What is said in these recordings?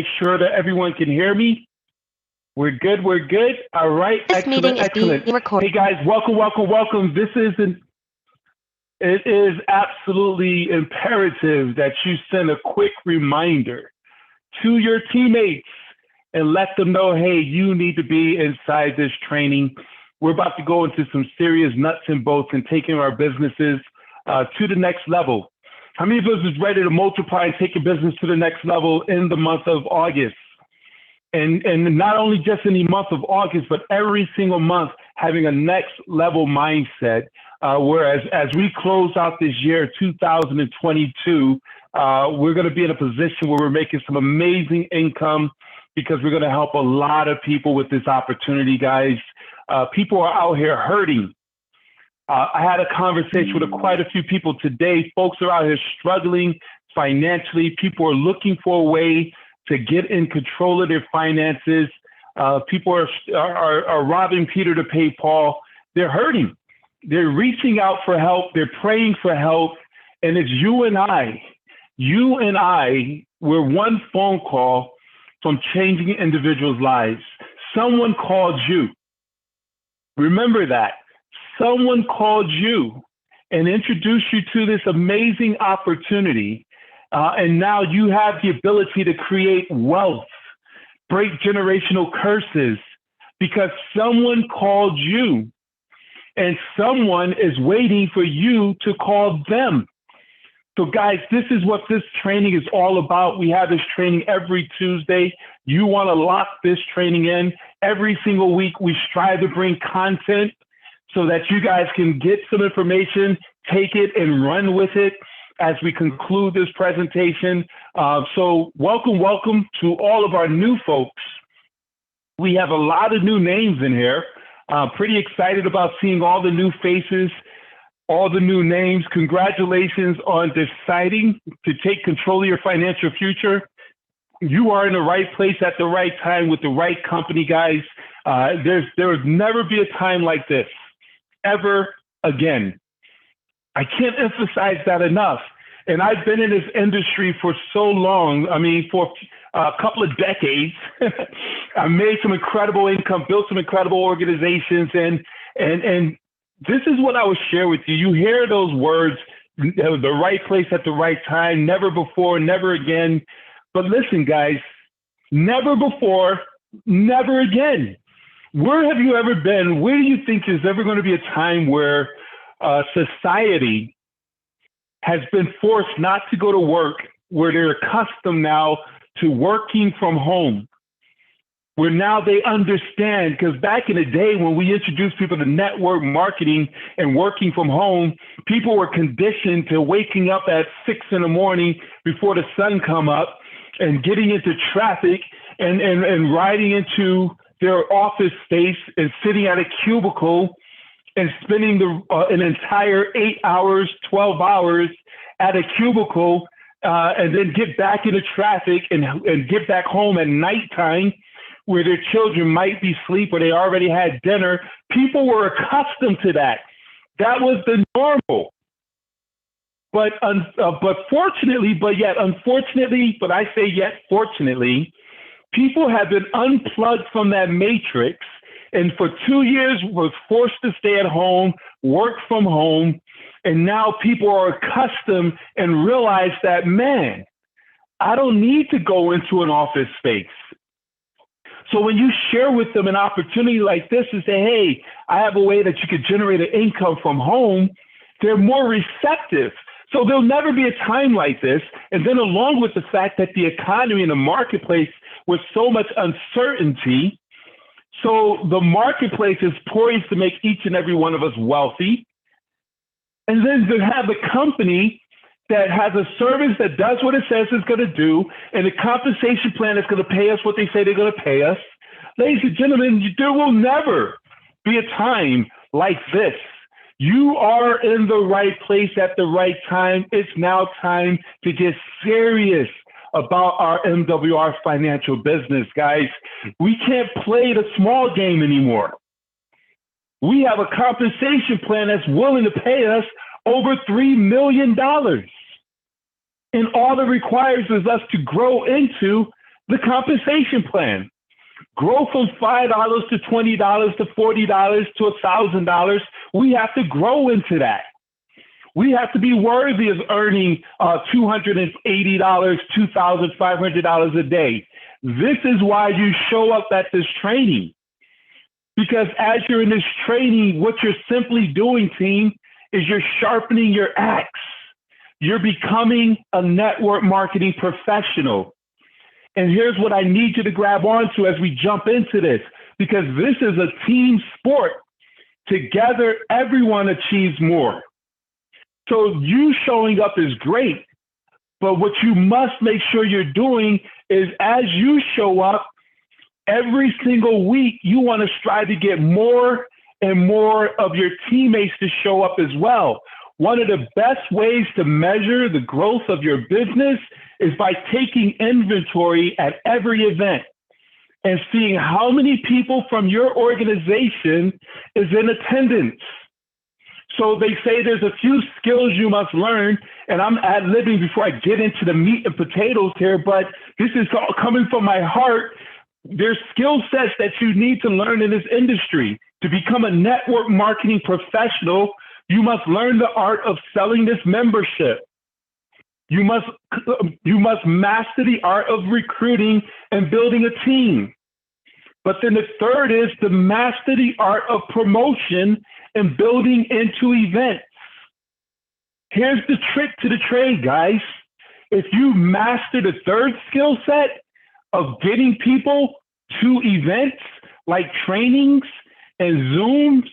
Make sure that everyone can hear me. We're good. We're good. All right. This meeting Excellent. is being Excellent. recorded. Hey guys, welcome, welcome, welcome. It is absolutely imperative that you send a quick reminder to your teammates and let them know, hey, you need to be inside this training. We're about to go into some serious nuts and bolts and taking our businesses to the next level. How many of us is ready to multiply and take your business to the next level in the month of August? And not only just in the month of August, but every single month having a next level mindset. Whereas as we close out this year, 2022, we're going to be in a position where we're making some amazing income because we're going to help a lot of people with this opportunity, guys. People are out here hurting. I had a conversation with quite a few people today. Folks are out here struggling financially. People are looking for a way to get in control of their finances. People are robbing Peter to pay Paul. They're hurting. They're reaching out for help. They're praying for help. And it's you and I. You and I, we're one phone call from changing individuals' lives. Someone called you. Remember that. Someone called you and introduced you to this amazing opportunity. And now you have the ability to create wealth, break generational curses, because someone called you and someone is waiting for you to call them. So guys, this is what this training is all about. We have this training every Tuesday. You want to lock this training in. Every single week, we strive to bring content so that you guys can get some information, take it and run with it as we conclude this presentation. So welcome to all of our new folks. We have a lot of new names in here. Pretty excited about seeing all the new faces, all the new names. Congratulations on deciding to take control of your financial future. You are in the right place at the right time with the right company, guys. There will never be a time like this, ever again. I can't emphasize that enough. And I've been in this industry for so long. I mean, for a couple of decades. I made some incredible income, built some incredible organizations, and this is what I would share with you. You hear those words, the right place at the right time, never before, never again. But listen, guys, never before, never again. Where have you ever been? Where do you think there's ever going to be a time where society has been forced not to go to work, where they're accustomed now to working from home, where now they understand? Because back in the day when we introduced people to network marketing and working from home, people were conditioned to waking up at 6 in the morning before the sun come up and getting into traffic and riding into their office space and sitting at a cubicle and spending an entire 8 hours, 12 hours at a cubicle, and then get back into traffic and get back home at nighttime where their children might be asleep or they already had dinner. People were accustomed to that. That was the normal. But fortunately, but yet unfortunately, but I say yet fortunately, people have been unplugged from that matrix, and for 2 years was forced to stay at home, work from home, and now people are accustomed and realize that, man, I don't need to go into an office space. So when you share with them an opportunity like this and say, hey, I have a way that you could generate an income from home, they're more receptive. So there'll never be a time like this. And then along with the fact that the economy and the marketplace with so much uncertainty, so the marketplace is poised to make each and every one of us wealthy. And then to have a company that has a service that does what it says it's going to do, and a compensation plan that's going to pay us what they say they're going to pay us. Ladies and gentlemen, there will never be a time like this. You are in the right place at the right time. It's now time to get serious about our MWR Financial business, guys. We can't play the small game anymore. We have a compensation plan that's willing to pay us over $3 million. And all it requires is us to grow into the compensation plan. Grow from $5 to $20 to $40 to $1,000. We have to grow into that. We have to be worthy of earning $280, $2,500 a day. This is why you show up at this training. Because as you're in this training, what you're simply doing, team, is you're sharpening your axe. You're becoming a network marketing professional. And here's what I need you to grab onto as we jump into this, because this is a team sport. Together, everyone achieves more. So you showing up is great, but what you must make sure you're doing is as you show up, every single week, you want to strive to get more and more of your teammates to show up as well. One of the best ways to measure the growth of your business is by taking inventory at every event and seeing how many people from your organization is in attendance. So they say there's a few skills you must learn, and I'm ad-libbing before I get into the meat and potatoes here, but this is coming from my heart. There's skill sets that you need to learn in this industry. To become a network marketing professional, you must learn the art of selling this membership. You must master the art of recruiting and building a team. But then the third is to master the art of promotion and building into events. Here's the trick to the trade, guys. If you master the third skill set of getting people to events like trainings and Zooms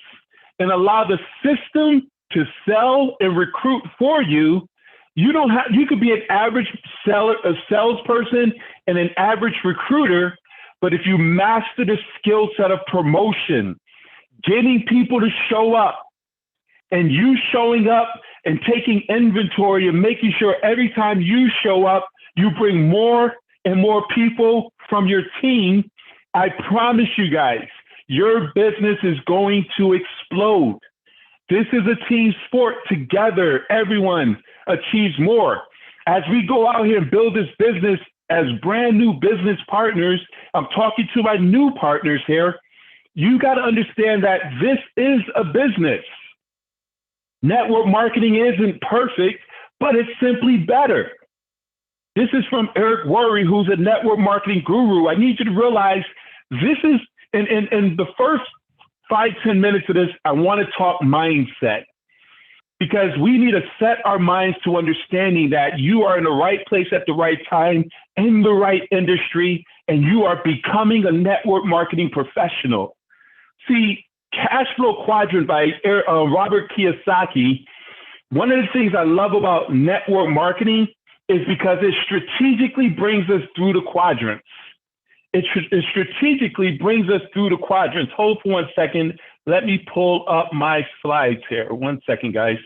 and allow the system to sell and recruit for you, you could be an average salesperson and an average recruiter, but if you master the skill set of promotion, getting people to show up, and you showing up and taking inventory and making sure every time you show up, you bring more and more people from your team, I promise you guys, your business is going to explode. This is a team sport. Together, everyone achieves more. As we go out here and build this business as brand new business partners, I'm talking to my new partners here. You got to understand that this is a business. Network marketing isn't perfect, but it's simply better. This is from Eric Worre, who's a network marketing guru. I need you to realize this is, in the first 5-10 minutes of this, I want to talk mindset, because we need to set our minds to understanding that you are in the right place at the right time, in the right industry, and you are becoming a network marketing professional. See, Cash Flow Quadrant by Robert Kiyosaki, one of the things I love about network marketing is because it strategically brings us through the quadrants. It strategically brings us through the quadrants. Hold for 1 second. Let me pull up my slides here. 1 second, guys.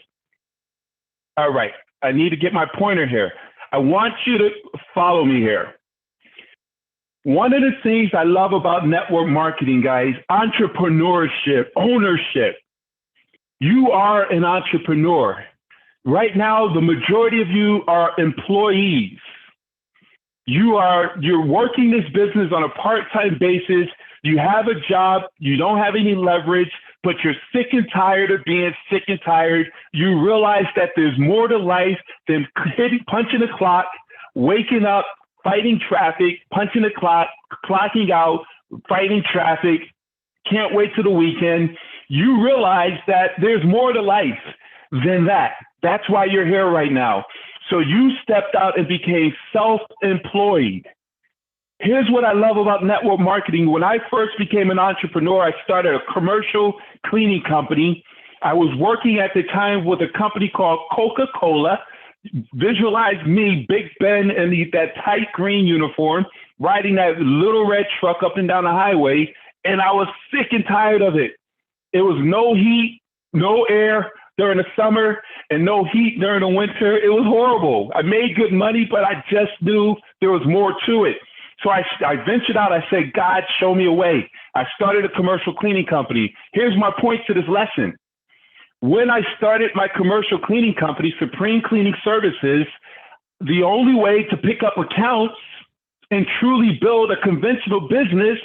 All right. I need to get my pointer here. I want you to follow me here. One of the things I love about network marketing, guys, entrepreneurship, ownership. You are an entrepreneur. Right now, the majority of you are employees. You're working this business on a part-time basis. You have a job. You don't have any leverage, but you're sick and tired of being sick and tired. You realize that there's more to life than punching the clock, waking up, fighting traffic, punching the clock, clocking out, fighting traffic, can't wait till the weekend. You realize that there's more to life than that. That's why you're here right now. So you stepped out and became self-employed. Here's what I love about network marketing. When I first became an entrepreneur, I started a commercial cleaning company. I was working at the time with a company called Coca-Cola. Visualize me, Big Ben, in that tight green uniform, riding that little red truck up and down the highway, and I was sick and tired of it. It was no heat, no air during the summer, and no heat during the winter. It was horrible. I made good money, but I just knew there was more to it. So I ventured out. I said, God, show me a way. I started a commercial cleaning company. Here's my point to this lesson. When I started my commercial cleaning company, Supreme Cleaning Services, the only way to pick up accounts and truly build a conventional business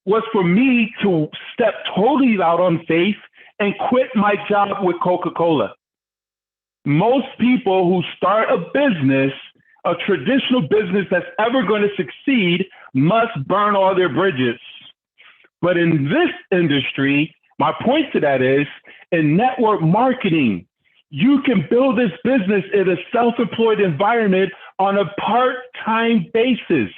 was for me to step totally out on faith and quit my job with Coca-Cola. Most people who start a business, a traditional business that's ever going to succeed, must burn all their bridges. But in this industry, my point to that is, in network marketing, you can build this business in a self-employed environment on a part-time basis.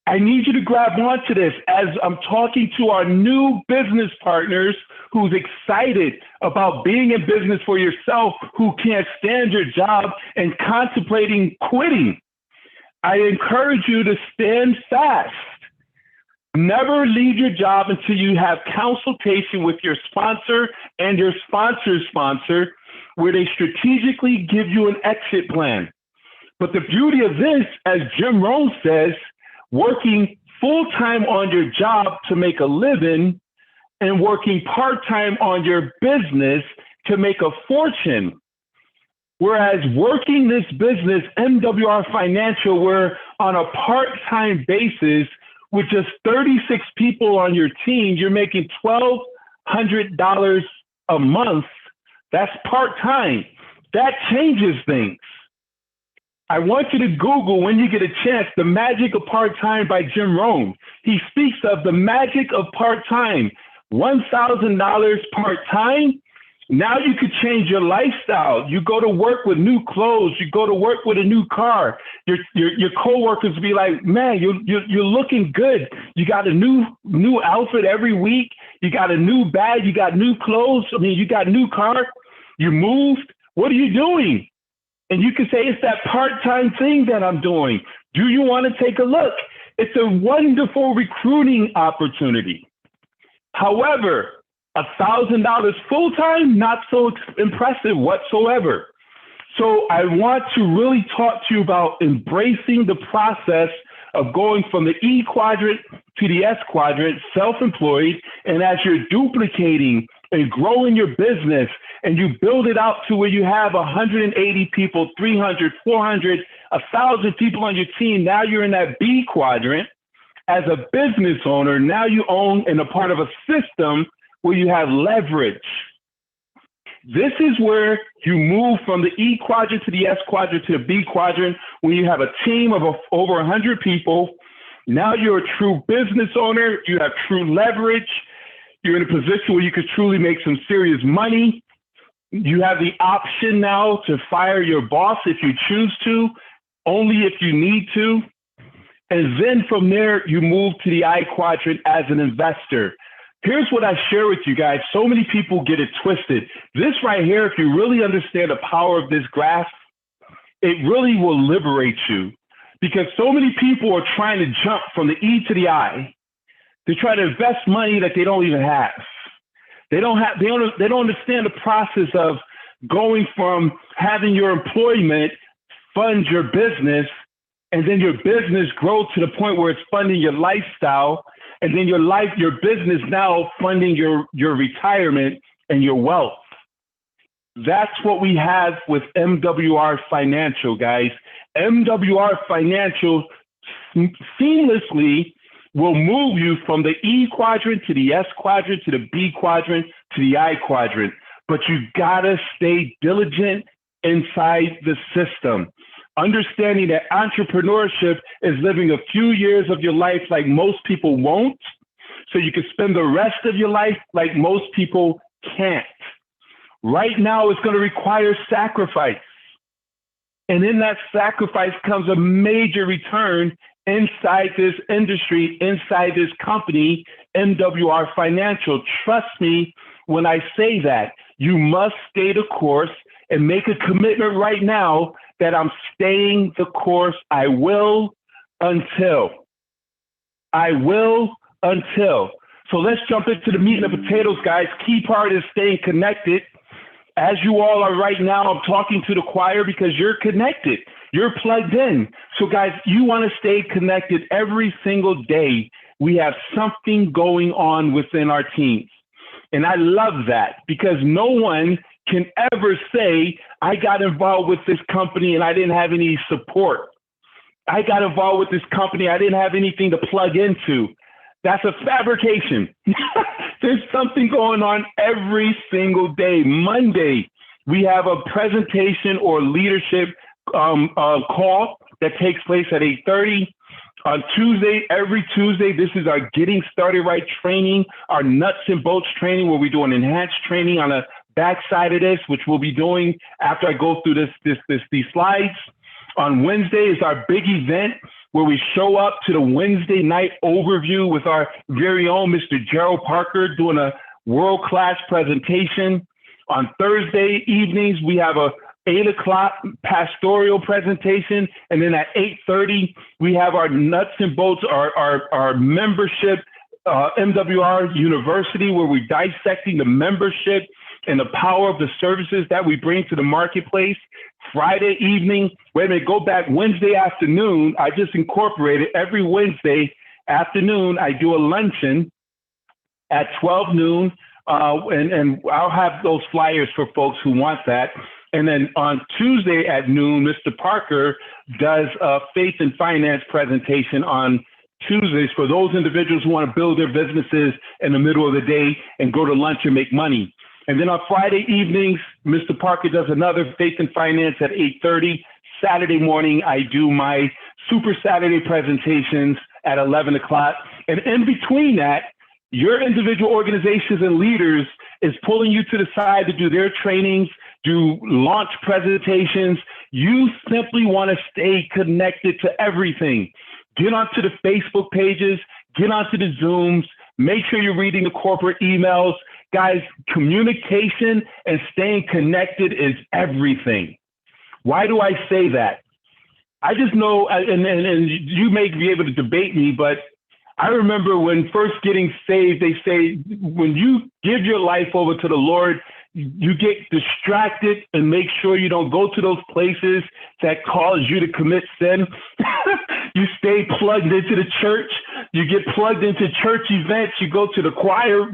I need you to grab onto this as I'm talking to our new business partners who's excited about being in business for yourself, who can't stand your job and contemplating quitting. I encourage you to stand fast. Never leave your job until you have consultation with your sponsor and your sponsor's sponsor, where they strategically give you an exit plan. But the beauty of this, as Jim Rohn says, working full-time on your job to make a living and working part-time on your business to make a fortune. Whereas working this business, MWR Financial, we're on a part-time basis with just 36 people on your team, you're making $1,200 a month. That's part-time. That changes things. I want you to Google, when you get a chance, The Magic of Part-Time by Jim Rohn. He speaks of the magic of part-time. $1,000 part-time. Now you could change your lifestyle. You go to work with new clothes. You go to work with a new car. Your coworkers be like, man, you're looking good. You got a new outfit every week. You got a new bag. You got new clothes. I mean, you got a new car. You moved. What are you doing? And you can say, it's that part-time thing that I'm doing. Do you want to take a look? It's a wonderful recruiting opportunity. However, $1,000 full-time, not so impressive whatsoever. So I want to really talk to you about embracing the process of going from the E quadrant to the S quadrant, self-employed, and as you're duplicating and growing your business and you build it out to where you have 180 people, 300, 400, 1,000 people on your team, now you're in that B quadrant. As a business owner, now you own and a part of a system where you have leverage. This is where you move from the E quadrant to the S quadrant to the B quadrant, when you have a team of over 100 people. Now you're a true business owner. You have true leverage. You're in a position where you could truly make some serious money. You have the option now to fire your boss if you choose to, only if you need to. And then from there, you move to the I quadrant as an investor. Here's what I share with you guys. So many people get it twisted. This right here, if you really understand the power of this graph, it really will liberate you, because so many people are trying to jump from the E to the I. They try to invest money that they don't even have. They don't understand the process of going from having your employment fund your business, and then your business grow to the point where it's funding your lifestyle, and then your business now funding your retirement and your wealth. That's what we have with MWR Financial, guys. MWR Financial seamlessly will move you from the E quadrant to the S quadrant to the B quadrant to the I quadrant. But you gotta stay diligent inside the system. Understanding that entrepreneurship is living a few years of your life like most people won't, so you can spend the rest of your life like most people can't. Right now, it's going to require sacrifice. And in that sacrifice comes a major return inside this industry, inside this company, MWR Financial. Trust me when I say that. You must stay the course and make a commitment right now that I'm staying the course. I will until. So let's jump into the meat and the potatoes, guys. Key part is staying connected. As you all are right now, I'm talking to the choir because you're connected. You're plugged in. So guys, you want to stay connected every single day. We have something going on within our teams. And I love that, because no one can ever say, I got involved with this company and I didn't have any support. I got involved with this company. I didn't have anything to plug into. That's a fabrication. There's something going on every single day. Monday, we have a presentation or leadership call that takes place at 8:30. On Tuesday, every Tuesday, this is our Getting Started Right training, our nuts and bolts training, where we do an enhanced training on the backside of this, which we'll be doing after I go through these slides. On Wednesday is our big event where we show up to the Wednesday night overview with our very own Mr. Gerald Parker doing a world-class presentation. On Thursday evenings, we have a 8 o'clock pastoral presentation. And then at 8:30, we have our nuts and bolts, our membership, MWR University, where we're dissecting the membership and the power of the services that we bring to the marketplace. Friday evening, go back Wednesday afternoon. I just incorporated every Wednesday afternoon, I do a luncheon at 12 noon. And I'll have those flyers for folks who want that. And then on Tuesday at noon, Mr. Parker does a faith and finance presentation on Tuesdays for those individuals who want to build their businesses in the middle of the day and go to lunch and make money. And then on Friday evenings, Mr. Parker does another faith and finance at 8:30. Saturday morning, I do my Super Saturday presentations at 11 o'clock. And in between that, your individual organizations and leaders is pulling you to the side to do their trainings, do launch presentations. You simply want to stay connected to everything. Get onto the Facebook pages, get onto the Zooms, make sure you're reading the corporate emails. Guys, communication and staying connected is everything. Why do I say that? I just know, and you may be able to debate me, but I remember when first getting saved, they say, when you give your life over to the Lord, you get distracted and make sure you don't go to those places that cause you to commit sin. You stay plugged into the church. You get plugged into church events. You go to the choir.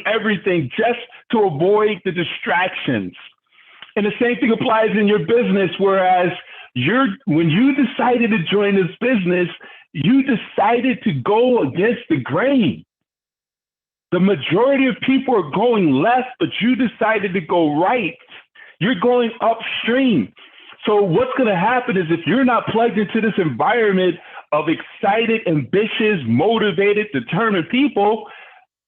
Everything just to avoid the distractions. And the same thing applies in your business, whereas when you decided to join this business, you decided to go against the grain. The majority of people are going left, but you decided to go right. You're going upstream. So what's going to happen is if you're not plugged into this environment of excited, ambitious, motivated, determined people,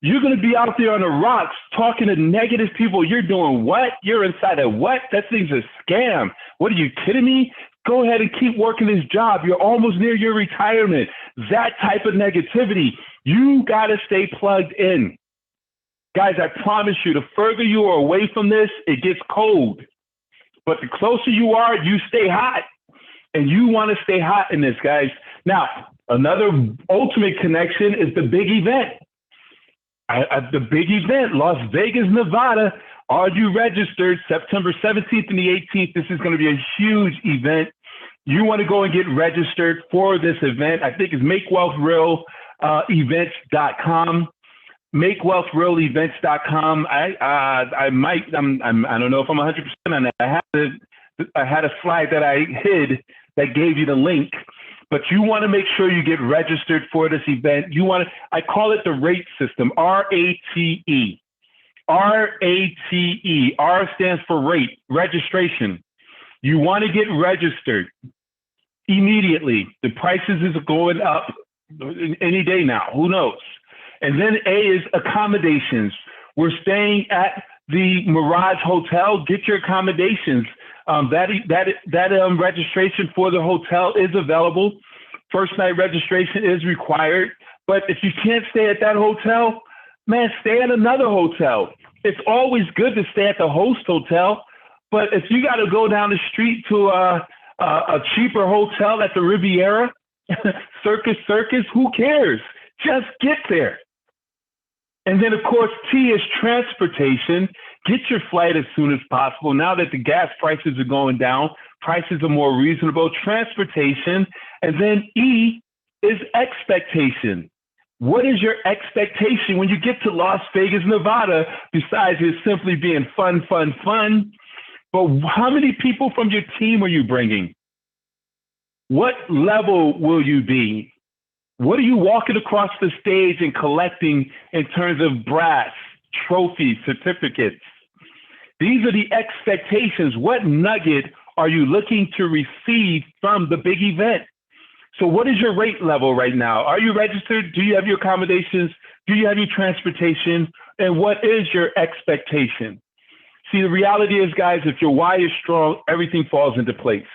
you're going to be out there on the rocks talking to negative people. You're doing what? You're inside of what? That thing's a scam. What, are you kidding me? Go ahead and keep working this job. You're almost near your retirement. That type of negativity. You got to stay plugged in. Guys, I promise you, the further you are away from this, it gets cold. But the closer you are, you stay hot. And you want to stay hot in this, guys. Now, another ultimate connection is the big event. The big event, Las Vegas, Nevada. Are you registered? September 17th and the 18th. This is going to be a huge event. You want to go and get registered for this event. I think it's MakeWealthRealEvents.com. MakeWealthRealEvents.com. I don't know if I'm 100% on that. I had a slide that I hid that gave you the link. But you want to make sure you get registered for this event. I call it the rate system, RATE. RATE. R stands for rate, registration. You want to get registered immediately. The prices is going up any day now. Who knows? And then A is accommodations. We're staying at the Mirage Hotel. Get your accommodations. That registration for the hotel is available. First night registration is required. But if you can't stay at that hotel, man, stay at another hotel. It's always good to stay at the host hotel. But if you got to go down the street to a cheaper hotel at the Riviera, Circus, who cares? Just get there. And then, of course, T is transportation. Get your flight as soon as possible. Now that the gas prices are going down, prices are more reasonable. Transportation. And then E is expectation. What is your expectation when you get to Las Vegas, Nevada, besides it simply being fun? But how many people from your team are you bringing? What level will you be? What are you walking across the stage and collecting in terms of brass, trophies, certificates? These are the expectations. What nugget are you looking to receive from the big event? So what is your rate level right now? Are you registered? Do you have your accommodations? Do you have your transportation? And what is your expectation? See, the reality is, guys, if your why is strong, everything falls into place.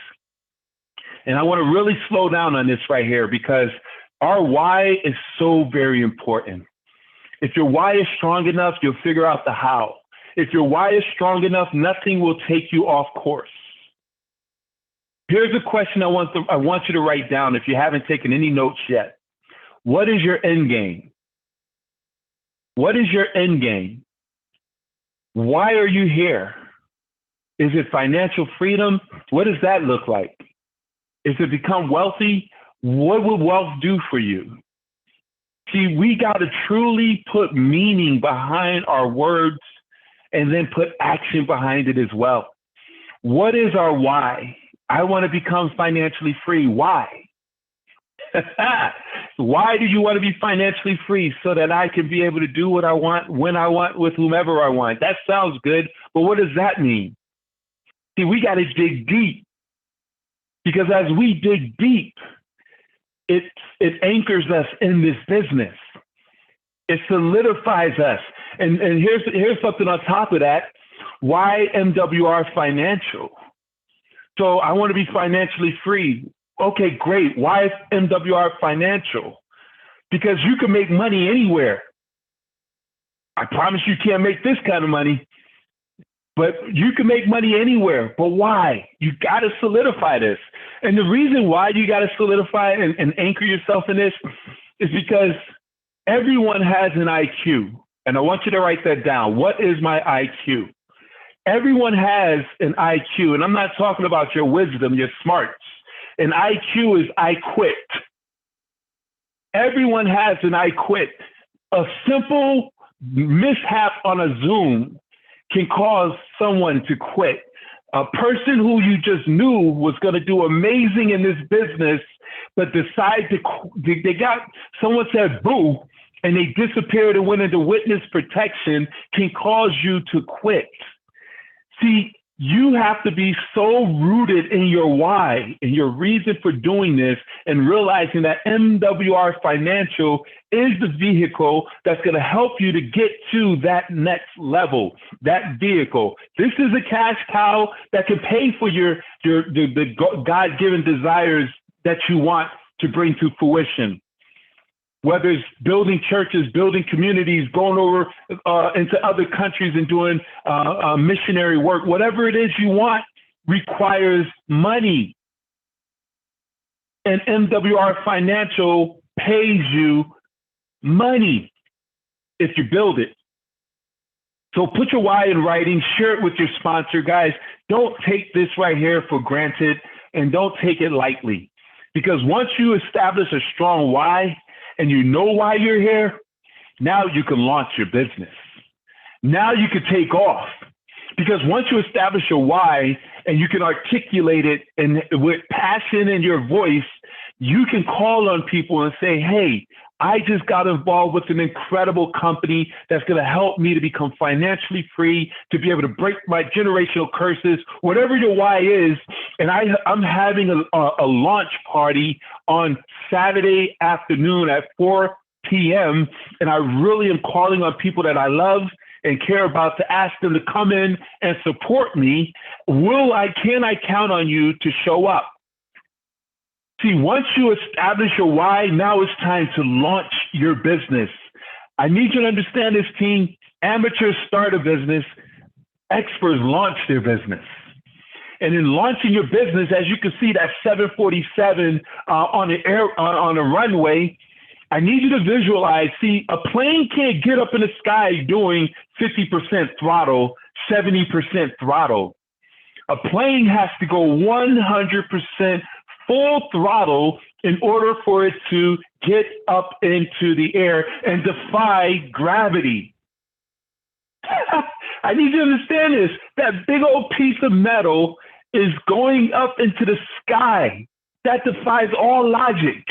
And I want to really slow down on this right here because our why is so very important. If your why is strong enough, you'll figure out the how. If your why is strong enough, nothing will take you off course. Here's a question I want you to write down if you haven't taken any notes yet. What is your end game? What is your end game? Why are you here? Is it financial freedom? What does that look like? Is it become wealthy? What will wealth do for you? See, we got to truly put meaning behind our words and then put action behind it as well. What is our why? I want to become financially free. Why? Why do you want to be financially free? So that I can be able to do what I want, when I want, with whomever I want. That sounds good, but what does that mean? See, we got to dig deep. Because as we dig deep, it anchors us in this business. It solidifies us. And here's something on top of that. Why MWR Financial? So I want to be financially free. Okay, great. Why MWR Financial? Because you can make money anywhere. I promise you can't make this kind of money, but you can make money anywhere. But why? You got to solidify this. And the reason why you got to solidify and anchor yourself in this is because everyone has an IQ. And I want you to write that down. What is my IQ? Everyone has an IQ, and I'm not talking about your wisdom, your smarts. An IQ is I quit. Everyone has an I quit. A simple mishap on a Zoom can cause someone to quit. A person who you just knew was going to do amazing in this business, but someone said boo, and they disappeared and went into witness protection, can cause you to quit. See, you have to be so rooted in your why and your reason for doing this and realizing that MWR Financial is the vehicle that's going to help you to get to that next level, that vehicle. This is a cash cow that can pay for the God-given desires that you want to bring to fruition. Whether it's building churches, building communities, going over into other countries and doing missionary work, whatever it is you want requires money. And MWR Financial pays you money if you build it. So put your why in writing, share it with your sponsor. Guys, don't take this right here for granted and don't take it lightly. Because once you establish a strong why, and you know why you're here, now you can launch your business. Now you can take off. Because once you establish your why and you can articulate it with passion in your voice, you can call on people and say, hey, I just got involved with an incredible company that's going to help me to become financially free, to be able to break my generational curses, whatever your why is. And I'm having a launch party on Saturday afternoon at 4 p.m. And I really am calling on people that I love and care about to ask them to come in and support me. Can I count on you to show up? See, once you establish your why, now it's time to launch your business. I need you to understand this, team. Amateurs start a business. Experts launch their business. And in launching your business, as you can see, that 747 on a runway, I need you to visualize. See, a plane can't get up in the sky doing 50% throttle, 70% throttle. A plane has to go 100% full throttle in order for it to get up into the air and defy gravity. I need you to understand this. That big old piece of metal is going up into the sky. That defies all logic,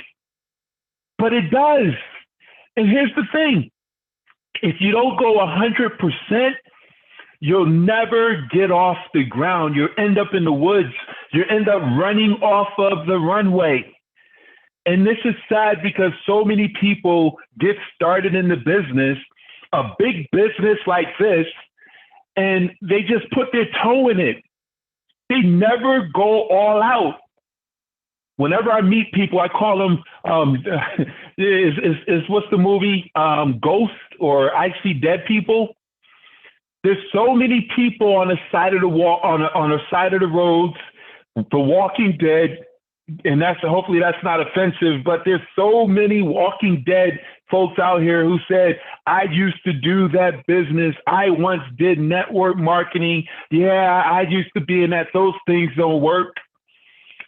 but it does. And here's the thing. If you don't go 100%, you'll never get off the ground. You'll end up in the woods. You end up running off of the runway. And this is sad because so many people get started in the business, a big business like this, and they just put their toe in it. They never go all out. Whenever I meet people, I call them, what's the movie, Ghost, or I See Dead People? There's so many people on the side of the on the side of the roads, The Walking Dead, and hopefully that's not offensive, but there's so many Walking Dead folks out here who said, I used to do that business. I once did network marketing. Yeah, I used to be in that. Those things don't work.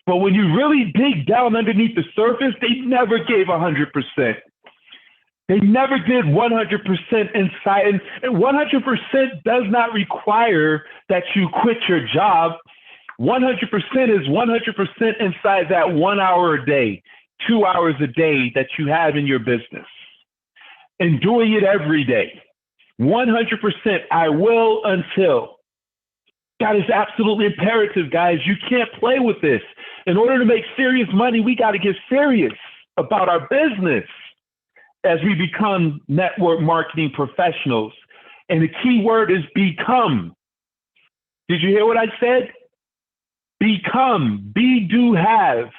But when you really dig down underneath the surface, they never gave 100%. They never did 100% inside. And 100% does not require that you quit your job. 100% is 100% inside that 1 hour a day, 2 hours a day that you have in your business. And doing it every day. 100%, I will until. That is absolutely imperative, guys. You can't play with this. In order to make serious money, we got to get serious about our business as we become network marketing professionals. And the key word is become. Did you hear what I said? Become, be, do, have.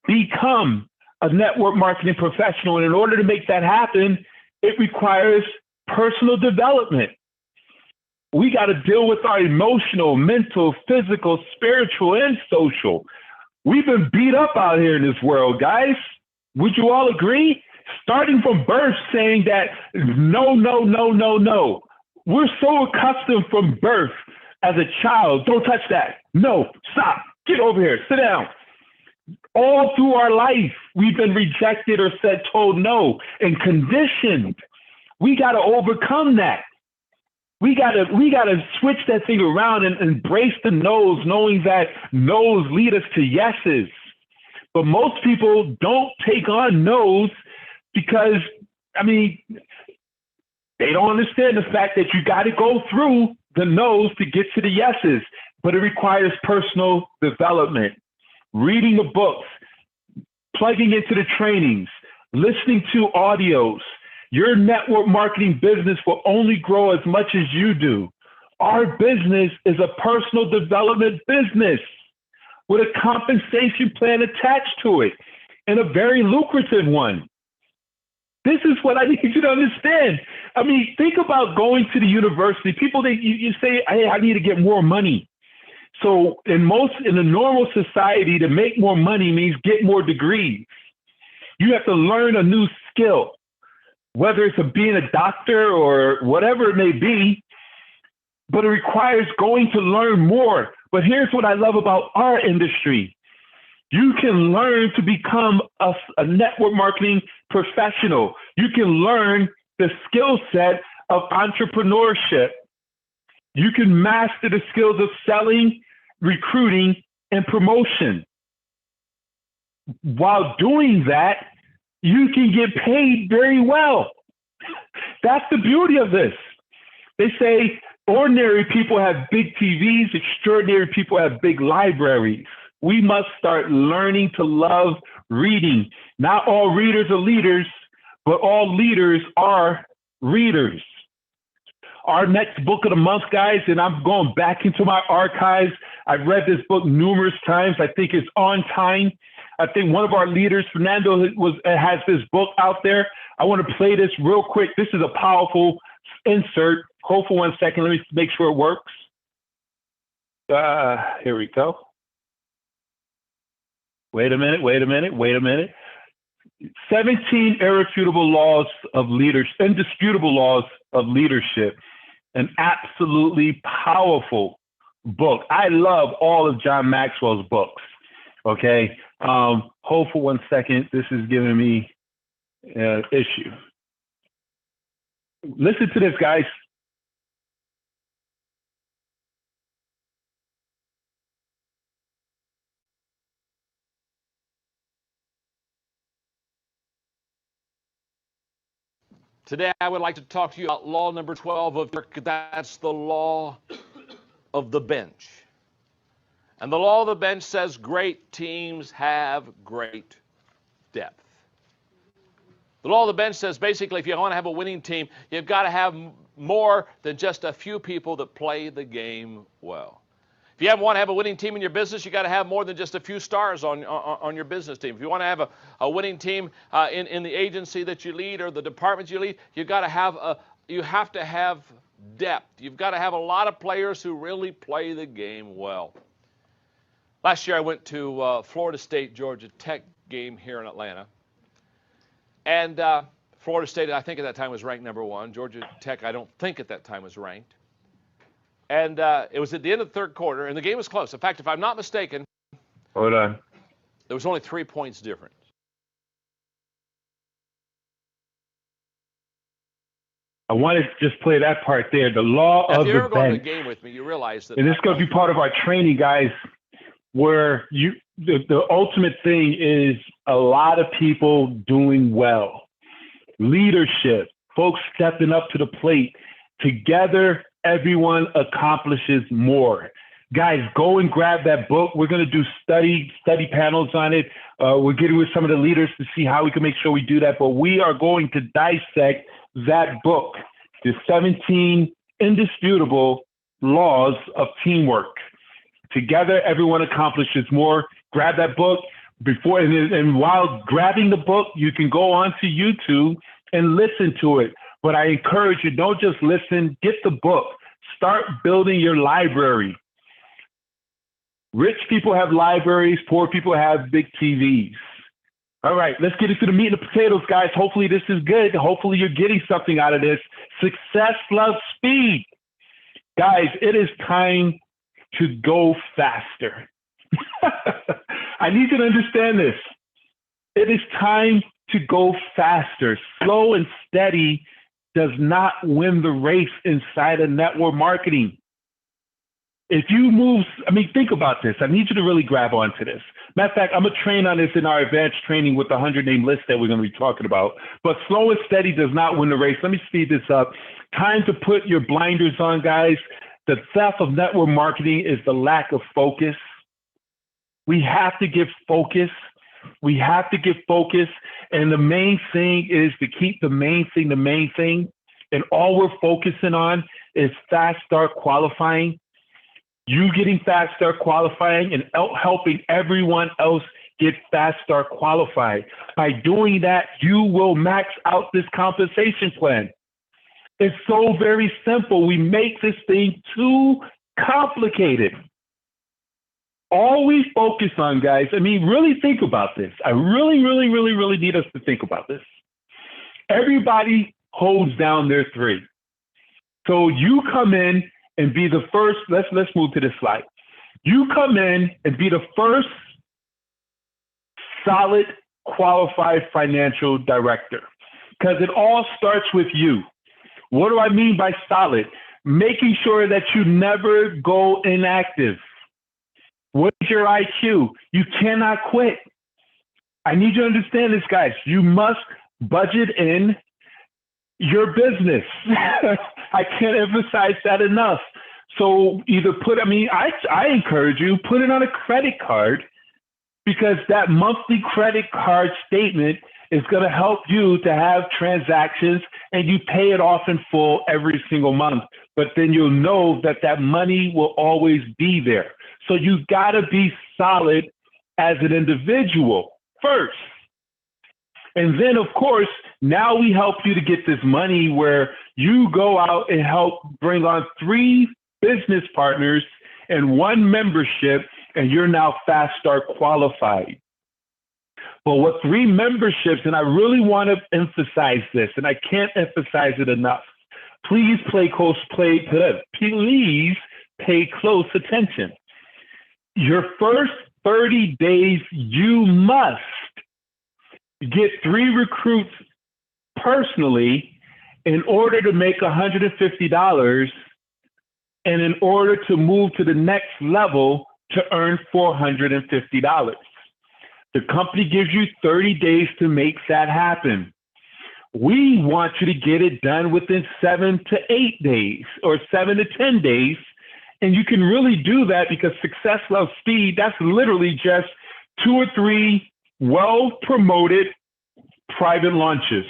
Become a network marketing professional. And in order to make that happen, it requires personal development. We got to deal with our emotional, mental, physical, spiritual, and social. We've been beat up out here in this world, guys. Would you all agree? Starting from birth saying that no, no, no, no, no. We're so accustomed from birth as a child. Don't touch that. No, stop. Get over here. Sit down. All through our life, we've been rejected or told no and conditioned. We got to overcome that. We gotta switch that thing around and embrace the no's, knowing that no's lead us to yeses. But most people don't take on no's because, they don't understand the fact that you got to go through the no's to get to the yeses. But it requires personal development, reading the books, plugging into the trainings, listening to audios. Your network marketing business will only grow as much as you do. Our business is a personal development business with a compensation plan attached to it, and a very lucrative one. This is what I need you to understand. Think about going to the university. People, you say, hey, I need to get more money. So in a normal society, to make more money means get more degrees. You have to learn a new skill. Whether it's being a doctor or whatever it may be, but it requires going to learn more. But here's what I love about our industry. You can learn to become a network marketing professional. You can learn the skill set of entrepreneurship. You can master the skills of selling, recruiting, and promotion. While doing that, you can get paid very well. That's the beauty of this. They say ordinary people have big TVs, extraordinary people have big libraries. We must start learning to love reading. Not all readers are leaders, but all leaders are readers. Our next book of the month, guys, and I'm going back into my archives. I've read this book numerous times. I think it's on time. I think one of our leaders, Fernando, has this book out there. I want to play this real quick. This is a powerful insert. Hold for 1 second. Let me make sure it works. Here we go. Wait a minute. 17 irrefutable laws of leadership, indisputable laws of leadership. An absolutely powerful book. I love all of John Maxwell's books. Okay. Hold for 1 second. This is giving me an issue. Listen to this, guys. Today, I would like to talk to you about law number 12 of Turk. That's the law of the bench. And the law of the bench says great teams have great depth. The law of the bench says basically if you want to have a winning team, you've got to have more than just a few people that play the game well. If you want to have a winning team in your business, you got to have more than just a few stars on your business team. If you want to have a winning team in the agency that you lead or the department you lead, you have to have depth. You've got to have a lot of players who really play the game well. Last year I went to Florida State Georgia Tech game here in Atlanta, and Florida State I think at that time was ranked number 1. Georgia Tech I don't think at that time was ranked. And it was at the end of the third quarter, and the game was close. In fact, if I'm not mistaken, hold on, there was only 3 points difference. I wanted to just play that part there. The law now, of the bench. If you ever go to the game with me, you realize that. And this is going to be part of our training, guys, where the ultimate thing is a lot of people doing well. Leadership, folks stepping up to the plate. Together, everyone accomplishes more. Guys, go and grab that book. We're going to do study panels on it. We're getting with some of the leaders to see how we can make sure we do that. But we are going to dissect that book, the 17 indisputable laws of teamwork. Together, everyone accomplishes more. Grab that book. And while grabbing the book, you can go onto YouTube and listen to it. But I encourage you, don't just listen, get the book. Start building your library. Rich people have libraries, poor people have big TVs. All right, let's get into the meat and the potatoes, guys. Hopefully this is good. Hopefully you're getting something out of this. Success loves speed. Guys, it is time to go faster. I need you to understand this. It is time to go faster. Slow and steady does not win the race inside of network marketing. If you move, think about this. I need you to really grab onto this. Matter of fact, I'm going to train on this in our advanced training with the 100-name list that we're going to be talking about. But slow and steady does not win the race. Let me speed this up. Time to put your blinders on, guys. The theft of network marketing is the lack of focus. We have to give focus. We have to give focus. And the main thing is to keep the main thing. And all we're focusing on is fast start qualifying. You getting fast start qualifying and helping everyone else get fast start qualified. By doing that, you will max out this compensation plan. It's so very simple. We make this thing too complicated. All we focus on, guys, really think about this. I really need us to think about this. Everybody holds down their 3. So you come in and be the first, let's move to this slide. You come in and be the first solid, qualified financial director, because it all starts with you. What do I mean by solid? Making sure that you never go inactive. What is your IQ? You cannot quit. I need you to understand this, guys. You must budget in your business. I can't emphasize that enough. So either I encourage you, put it on a credit card, because that monthly credit card statement is going to help you to have transactions and you pay it off in full every single month. But then you'll know that money will always be there. So you got to be solid as an individual first. And then, of course, now we help you to get this money where you go out and help bring on 3 business partners and 1 membership, and you're now fast start qualified. But what 3 memberships, and I really want to emphasize this, and I can't emphasize it enough. Please pay close attention. Your first 30 days, you must get 3 recruits personally in order to make $150, and in order to move to the next level to earn $450. The company gives you 30 days to make that happen. We want you to get it done within 7 to 8 days or 7 to 10 days. And you can really do that because success loves speed. That's literally just 2 or 3 well-promoted private launches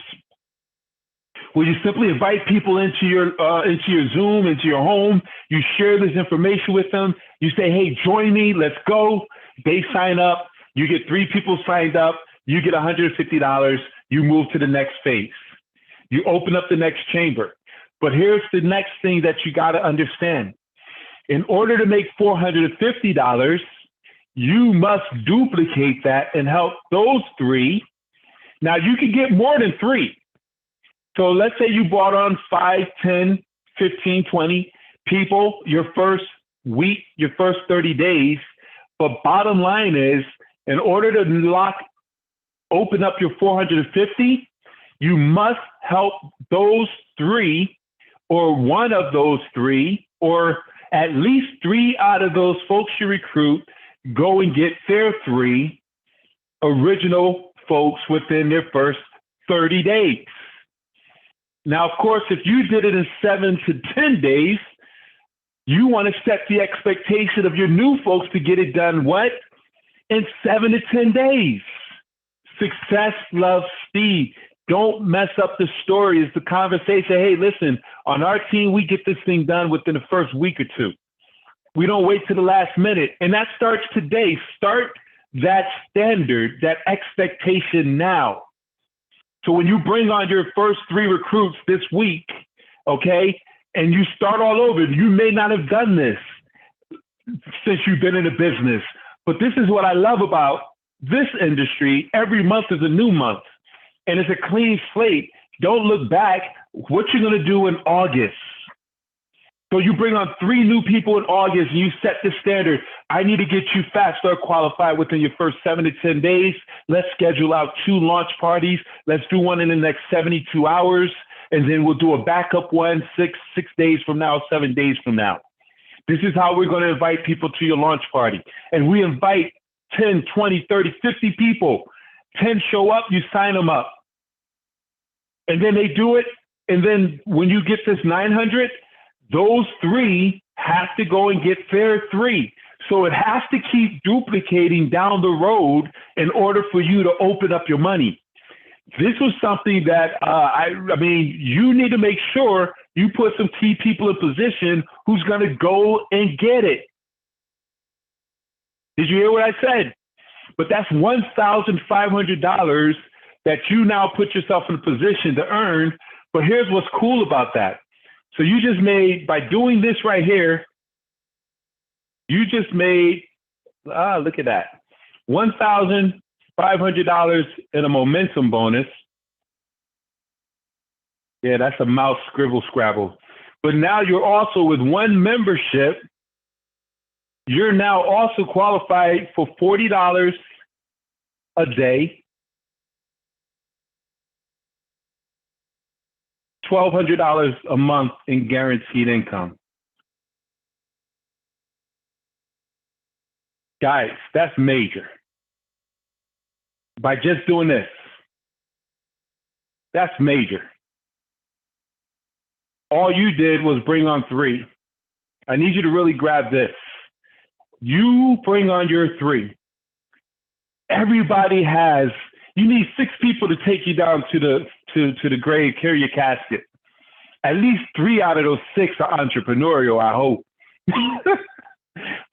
where you simply invite people into your Zoom, into your home. You share this information with them. You say, hey, join me. Let's go. They sign up. You get 3 people signed up. You get $150. You move to the next phase. You open up the next chamber. But here's the next thing that you got to understand. In order to make $450, you must duplicate that and help those 3. Now, you can get more than 3. So let's say you brought on 5, 10, 15, 20 people your first week, your first 30 days. But bottom line is, in order to open up your 450, you must help those 3 or one of those 3 or at least 3 out of those folks you recruit go and get their 3 original folks within their first 30 days. Now, of course, if you did it in 7 to 10 days, you want to set the expectation of your new folks to get it done what? In 7 to 10 days. Success loves speed. Don't mess up the story. It's the conversation. Hey, listen, on our team, we get this thing done within the first week or 2. We don't wait to the last minute. And that starts today. Start that standard, that expectation now. So when you bring on your first 3 recruits this week, okay, and you start all over, you may not have done this since you've been in the business. But this is what I love about this industry. Every month is a new month. And it's a clean slate. Don't look back. What you're going to do in August. So you bring on 3 new people in August and you set the standard. I need to get you fast start qualified within your first 7 to 10 days. Let's schedule out 2 launch parties. Let's do one in the next 72 hours. And then we'll do a backup one 6 days from now, 7 days from now. This is how we're going to invite people to your launch party. And we invite 10, 20, 30, 50 people. 10 show up, you sign them up. And then they do it. And then when you get this 900, those 3 have to go and get their 3. So it has to keep duplicating down the road in order for you to open up your money. This was something that, I mean, you need to make sure you put some key people in position who's going to go and get it. Did you hear what I said? But that's $1,500 that you now put yourself in a position to earn. But here's what's cool about that. So you just made, by doing this right here, you just made, look at that, $1,500 in a momentum bonus. Yeah, that's a mouse scribble scrabble. But now you're also with 1 membership, you're now also qualified for $40 a day, $1,200 a month in guaranteed income. Guys, that's major. By just doing this, that's major. All you did was bring on 3. I need you to really grab this. You bring on your 3. Everybody has, you need 6 people to take you down to the grave, carry your casket. At least 3 out of those 6 are entrepreneurial, I hope.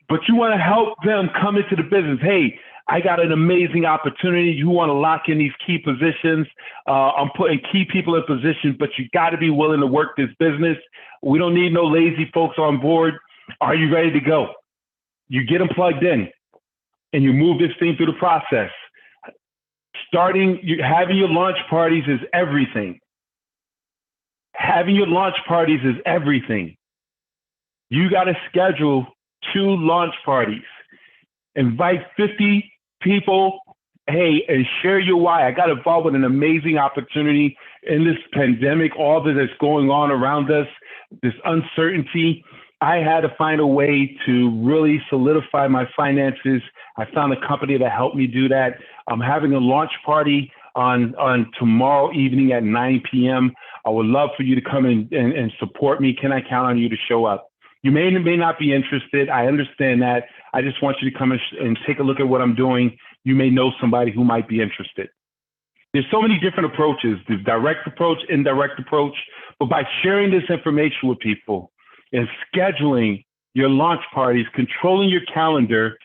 But you want to help them come into the business. Hey, I got an amazing opportunity. You want to lock in these key positions. I'm putting key people in position, but you got to be willing to work this business. We don't need no lazy folks on board. Are you ready to go? You get them plugged in and you move this thing through the process. Having your launch parties is everything. Having your launch parties is everything. You got to schedule 2 launch parties. Invite 50 people, hey, and share your why. I got involved with an amazing opportunity in this pandemic, all that is going on around us, this uncertainty. I had to find a way to really solidify my finances. I found a company that helped me do that. I'm having a launch party on tomorrow evening at 9 p.m. I would love for you to come and support me. Can I count on you to show up? You may not be interested. I understand that. I just want you to come and take a look at what I'm doing. You may know somebody who might be interested. There's so many different approaches. There's direct approach, indirect approach. But by sharing this information with people and scheduling your launch parties, controlling your calendar,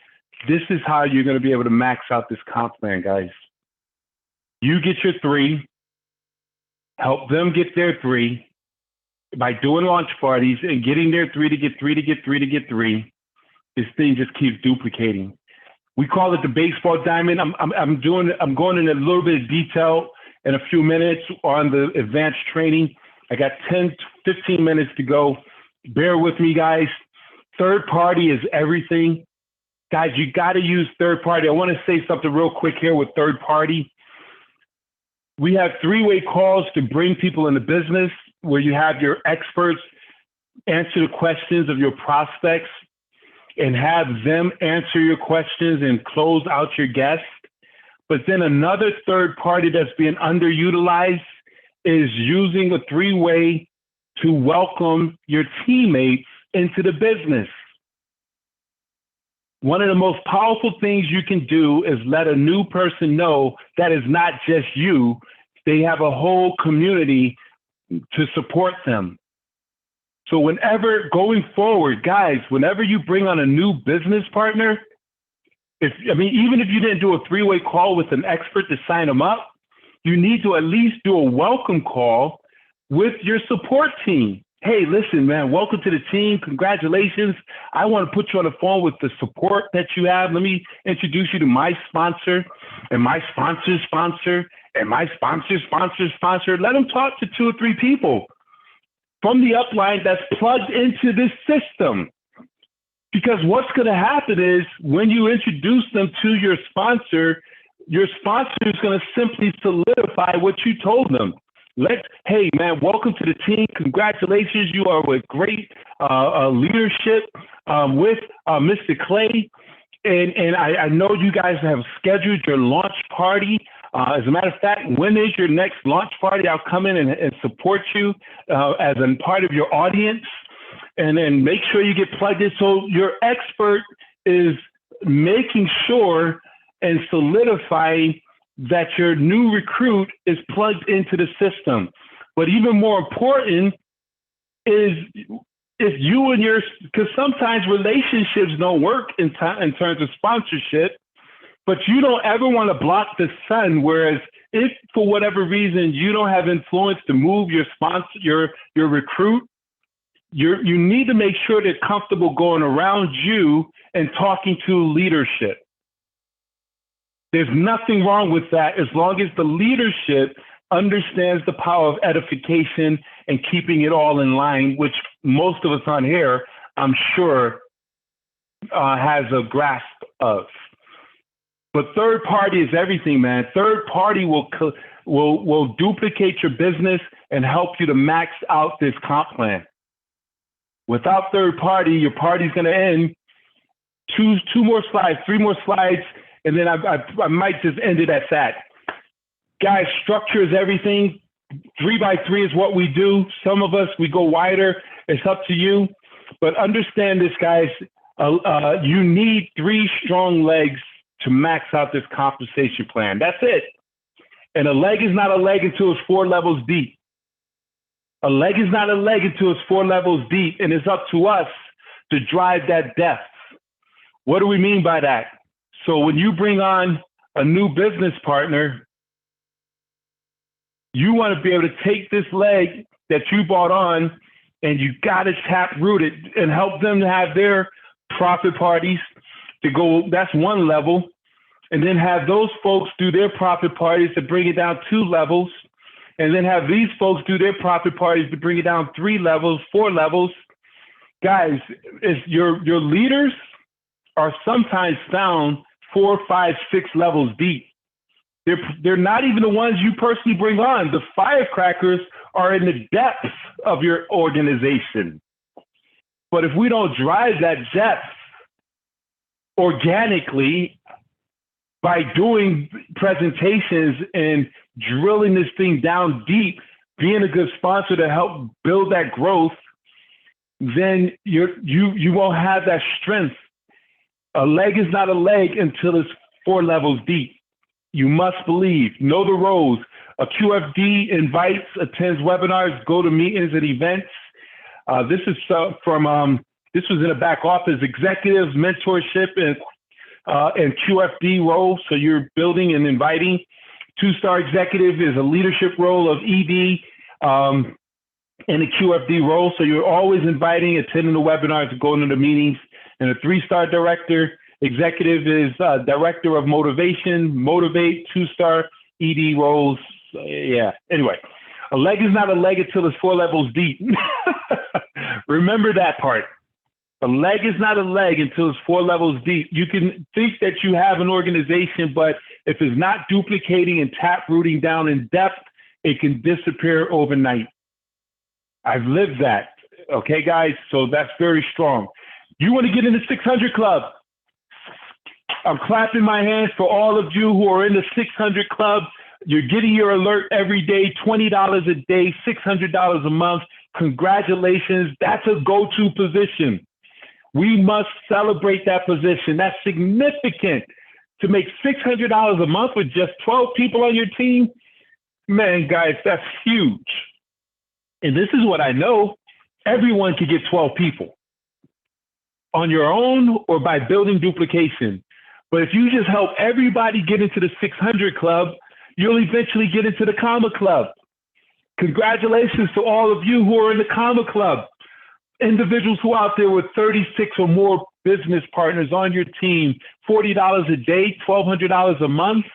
this is how you're going to be able to max out this comp plan, guys. You get your 3, help them get their 3 by doing launch parties and getting their 3 to get 3 to get 3 to get 3. This thing just keeps duplicating. We call it the baseball diamond. I'm going in a little bit of detail in a few minutes on the advanced training. I got 10 to 15 minutes to go. Bear with me, guys. Third party is everything. Guys, you got to use third party. I want to say something real quick here with third party. We have 3-way calls to bring people into business where you have your experts answer the questions of your prospects and have them answer your questions and close out your guests. But then another third party that's being underutilized is using a 3-way to welcome your teammates into the business. One of the most powerful things you can do is let a new person know that is not just you. They have a whole community to support them. So whenever going forward, guys, whenever you bring on a new business partner, even if you didn't do a 3-way call with an expert to sign them up, you need to at least do a welcome call with your support team. Hey, listen, man, welcome to the team. Congratulations. I want to put you on the phone with the support that you have. Let me introduce you to my sponsor and my sponsor's sponsor and my sponsor's sponsor's sponsor. Let them talk to 2 or 3 people from the upline that's plugged into this system. Because what's going to happen is when you introduce them to your sponsor is going to simply solidify what you told them. Hey, man, welcome to the team. Congratulations. You are with great leadership with Mr. Clay. And I know you guys have scheduled your launch party. As a matter of fact, when is your next launch party? I'll come in and support you as a part of your audience. And then make sure you get plugged in. So your expert is making sure and solidifying that your new recruit is plugged into the system. But even more important is if you and because sometimes relationships don't work in terms of sponsorship, but you don't ever want to block the sun. Whereas if for whatever reason you don't have influence to move your sponsor, your recruit, you need to make sure they're comfortable going around you and talking to leadership. There's nothing wrong with that as long as the leadership understands the power of edification and keeping it all in line, which most of us on here, I'm sure, has a grasp of. But third party is everything, man. Third party will duplicate your business and help you to max out this comp plan. Without third party, your party's going to end. Two more slides, 3 more slides, and then I might just end it at that. Guys, structure is everything. 3x3 is what we do. Some of us, we go wider. It's up to you. But understand this, guys. You need 3 strong legs to max out this compensation plan. That's it. And a leg is not a leg until it's 4 levels deep. A leg is not a leg until it's 4 levels deep, and it's up to us to drive that depth. What do we mean by that? So when you bring on a new business partner, you want to be able to take this leg that you brought on and you got to tap root it and help them to have their profit parties to go. That's 1 level. And then have those folks do their profit parties to bring it down 2 levels. And then have these folks do their profit parties to bring it down 3 levels, 4 levels. Guys, your leaders are sometimes found 4, 5, 6 levels deep. They're not even the ones you personally bring on. The firecrackers are in the depths of your organization. But if we don't drive that depth organically, by doing presentations and drilling this thing down deep, being a good sponsor to help build that growth, then you won't have that strength. A leg is not a leg until it's 4 levels deep. You must believe, know the roles. A QFD invites, attends webinars, go to meetings and events. This is this was in a back office, executives, mentorship, and QFD role. So you're building and inviting. 2-star executive is a leadership role of ED and a QFD role. So you're always inviting, attending the webinars, going to the meetings. And a 3-star director executive is director of motivation, motivate. 2-star ED roles. Yeah. Anyway, a leg is not a leg until it's 4 levels deep. Remember that part. A leg is not a leg until it's 4 levels deep. You can think that you have an organization, but if it's not duplicating and tap rooting down in depth, it can disappear overnight. I've lived that. Okay, guys? So that's very strong. You want to get in the 600 club? I'm clapping my hands for all of you who are in the 600 club. You're getting your alert every day, $20 a day, $600 a month. Congratulations. That's a go-to position. We must celebrate that position. That's significant. To make $600 a month with just 12 people on your team, man, guys, that's huge. And this is what I know. Everyone can get 12 people on your own or by building duplication. But if you just help everybody get into the 600 club, you'll eventually get into the Comma Club. Congratulations to all of you who are in the Comma Club. Individuals who are out there with 36 or more business partners on your team, $40 a day, $1,200 a month,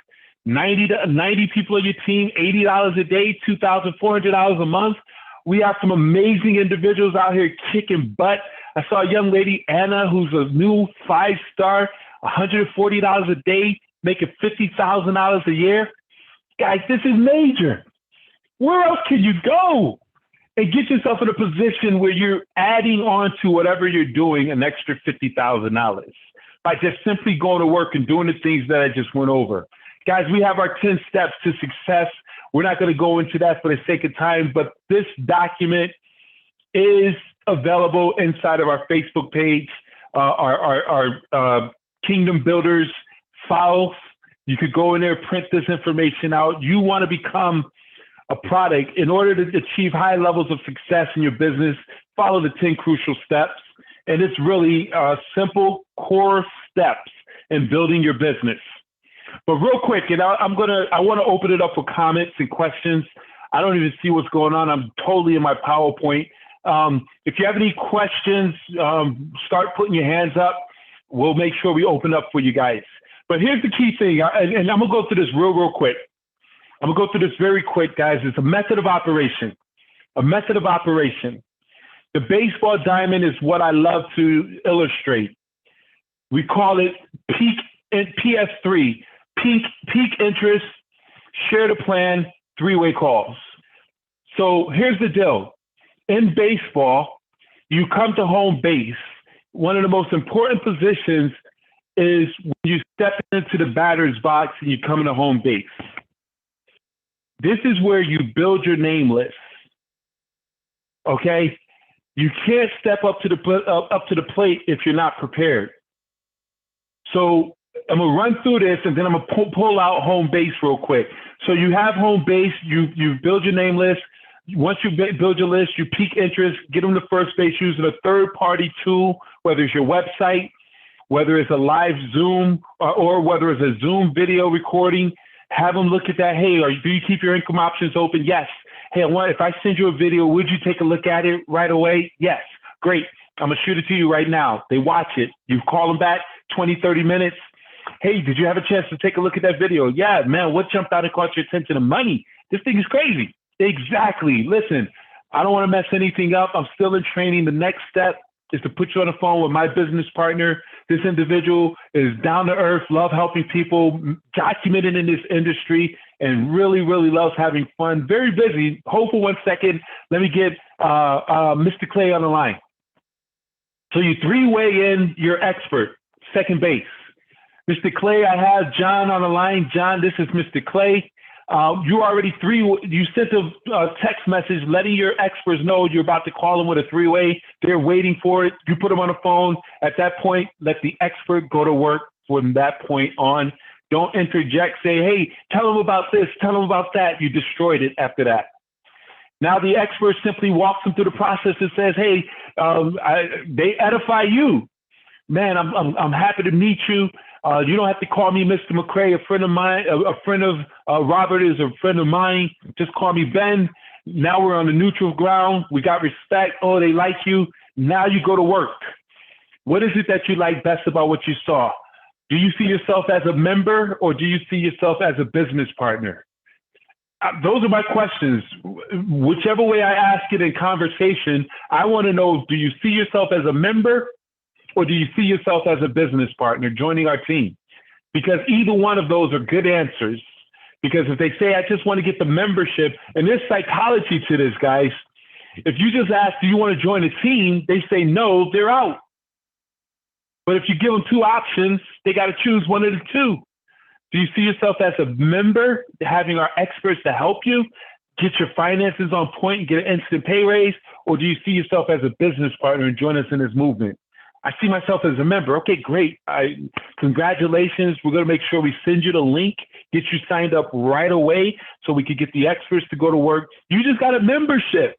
90 people on your team, $80 a day, $2,400 a month. We have some amazing individuals out here kicking butt. I saw a young lady, Anna, who's a new 5-star, $140 a day, making $50,000 a year. Guys, this is major. Where else can you go and get yourself in a position where you're adding on to whatever you're doing an extra $50,000 by just simply going to work and doing the things that I just went over? Guys, we have our 10 steps to success. We're not going to go into that for the sake of time, but this document is available inside of our Facebook page, our Kingdom Builders files. You could go in there, print this information out. You want to become a product. In order to achieve high levels of success in your business, follow the 10 crucial steps. And it's really simple core steps in building your business. But real quick, and I want to open it up for comments and questions. I don't even see what's going on. I'm totally in my PowerPoint. If you have any questions, start putting your hands up. We'll make sure we open up for you guys. But here's the key thing, and I'm going to go through this real quick. I'm going to go through this very quick, guys. It's a method of operation. A method of operation. The baseball diamond is what I love to illustrate. We call it PS3, peak interest, share the plan, 3-way calls. So here's the deal. In baseball, you come to home base. One of the most important positions is when you step into the batter's box and you come into home base. This is where you build your name list. Okay? You can't step up to the plate if you're not prepared. So I'm gonna run through this and then I'm gonna pull out home base real quick. So you have home base, you build your name list. Once you build your list, you peak interest, get them to first base using a third-party tool, whether it's your website, whether it's a live Zoom, or whether it's a Zoom video recording. Have them look at that. Hey, do you keep your income options open? Yes. Hey, if I send you a video, would you take a look at it right away? Yes. Great. I'm going to shoot it to you right now. They watch it. You call them back 20, 30 minutes. Hey, did you have a chance to take a look at that video? Yeah, man, what jumped out and caught your attention? The money. This thing is crazy. Exactly. Listen, I don't want to mess anything up. I'm still in training. The next step is to put you on the phone with my business partner. This individual is down to earth, love helping people, documented in this industry, and really, really loves having fun. Very busy. Hold for 1 second. Let me get Mr. Clay on the line. So you 3-way in your expert, second base. Mr. Clay, I have John on the line. John, this is Mr. Clay. You sent a text message letting your experts know you're about to call them with a three-way. They're waiting for it. You put them on the phone. At that point, let the expert go to work from that point on. Don't interject. Say, hey, tell them about this. Tell them about that. You destroyed it after that. Now the expert simply walks them through the process and says, hey, they edify you. Man, I'm happy to meet you. You don't have to call me Mr. McCray. A friend of mine, a friend of Robert is a friend of mine. Just call me Ben. Now we're on the neutral ground. We got respect. Oh, they like you. Now you go to work. What is it that you like best about what you saw? Do you see yourself as a member or do you see yourself as a business partner? Those are my questions. Whichever way I ask it in conversation, I want to know, do you see yourself as a member or do you see yourself as a business partner joining our team? Because either one of those are good answers. Because if they say, I just want to get the membership, and there's psychology to this, guys. If you just ask, do you want to join a team? They say no, they're out. But if you give them two options, they got to choose one of the two. Do you see yourself as a member, having our experts to help you get your finances on point and get an instant pay raise? Or do you see yourself as a business partner and join us in this movement? I see myself as a member. Okay, great. Congratulations. We're going to make sure we send you the link, get you signed up right away so we could get the experts to go to work. You just got a membership.